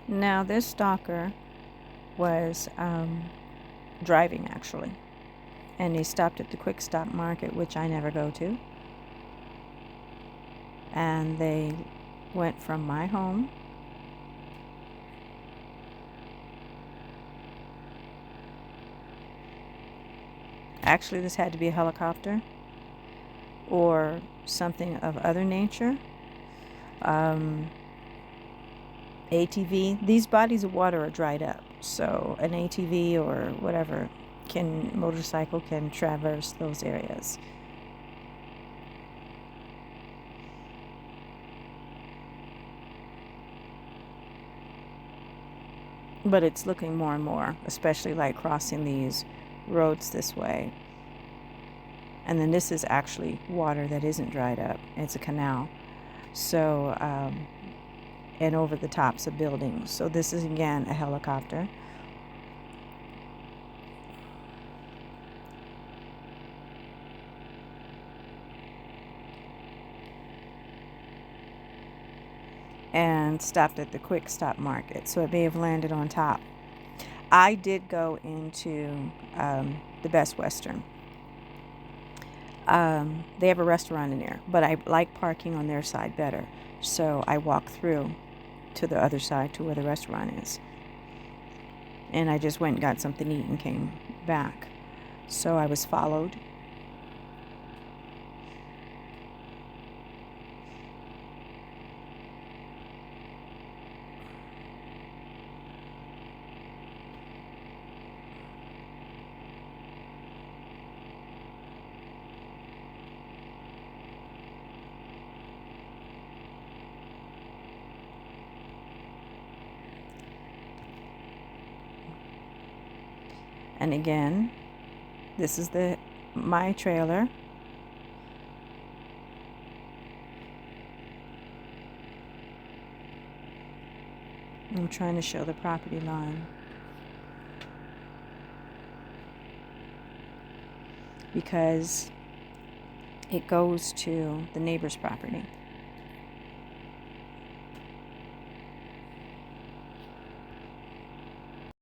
Now, this stalker was driving actually, and he stopped at the quick stop market, which I never go to, and they went from my home actually this had to be a helicopter or something of other nature. ATV, these bodies of water are dried up, so an ATV or whatever motorcycle can traverse those areas. But it's looking more and more, especially like crossing these roads this way. And then this is actually water that isn't dried up. It's a canal. So, and over the tops of buildings. So this is again a helicopter. And stopped at the quick stop market. So it may have landed on top. I did go into the Best Western. They have a restaurant in there, but I like parking on their side better. So I walked through to the other side to where the restaurant is. And I just went and got something to eat and came back. So I was followed. And again, this is my trailer. I'm trying to show the property line because it goes to the neighbor's property.